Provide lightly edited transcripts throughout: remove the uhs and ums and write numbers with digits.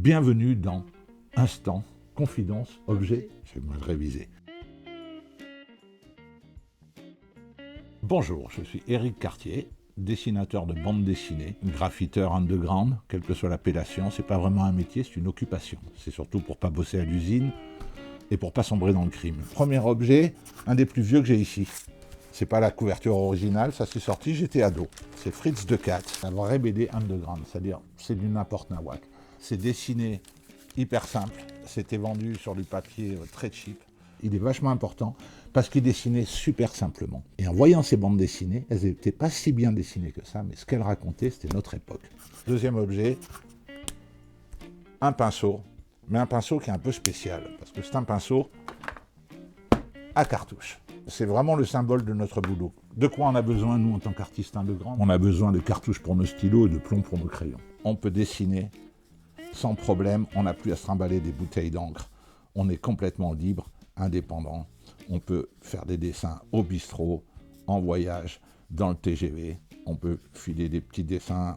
Bienvenue dans Instant Confidence Objet. Je vais me le réviser. Bonjour, je suis Éric Cartier, dessinateur de bande dessinée, graffiteur underground, quelle que soit l'appellation. C'est pas vraiment un métier, c'est une occupation. C'est surtout pour pas bosser à l'usine et pour pas sombrer dans le crime. Premier objet, un des plus vieux que j'ai ici. C'est pas la couverture originale, ça s'est sorti, j'étais ado. C'est Fritz de Cat, un vrai BD underground, c'est-à-dire c'est du n'importe nawak. C'est dessiné hyper simple, c'était vendu sur du papier très cheap. Il est vachement important parce qu'il dessinait super simplement. Et en voyant ces bandes dessinées, elles n'étaient pas si bien dessinées que ça, mais ce qu'elles racontaient, c'était notre époque. Deuxième objet, un pinceau, mais un pinceau qui est un peu spécial, parce que c'est un pinceau à cartouche. C'est vraiment le symbole de notre boulot. De quoi on a besoin, nous, en tant qu'artistes underground ? On a besoin de cartouches pour nos stylos et de plomb pour nos crayons. On peut dessiner sans problème, on n'a plus à se trimballer des bouteilles d'encre. On est complètement libre, indépendant. On peut faire des dessins au bistrot, en voyage, dans le TGV. On peut filer des petits dessins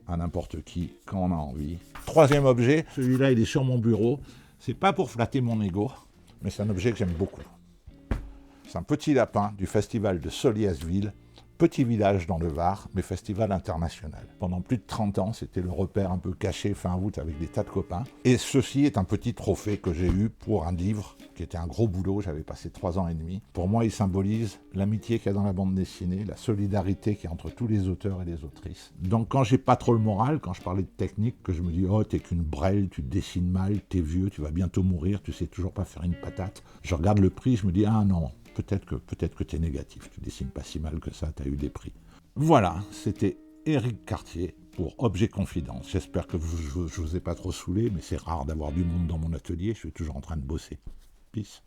à n'importe qui, quand on a envie. Troisième objet, celui-là, il est sur mon bureau. C'est pas pour flatter mon ego, mais c'est un objet que j'aime beaucoup. C'est un petit lapin du festival de Soliasville, petit village dans le Var, mais festival international. Pendant plus de 30 ans, c'était le repère un peu caché fin août avec des tas de copains. Et ceci est un petit trophée que j'ai eu pour un livre qui était un gros boulot, j'avais passé 3 ans et demi. Pour moi, il symbolise l'amitié qu'il y a dans la bande dessinée, la solidarité qu'il y a entre tous les auteurs et les autrices. Donc quand j'ai pas trop le moral, quand je parlais de technique, que je me dis « Oh, t'es qu'une brêle, tu dessines mal, t'es vieux, tu vas bientôt mourir, tu sais toujours pas faire une patate », je regarde le prix, je me dis « Ah non ». Peut-être que tu es négatif, tu dessines pas si mal que ça, tu as eu des prix. Voilà, c'était Éric Cartier pour Objet Confidence. J'espère que je vous ai pas trop saoulé, mais c'est rare d'avoir du monde dans mon atelier, je suis toujours en train de bosser. Peace.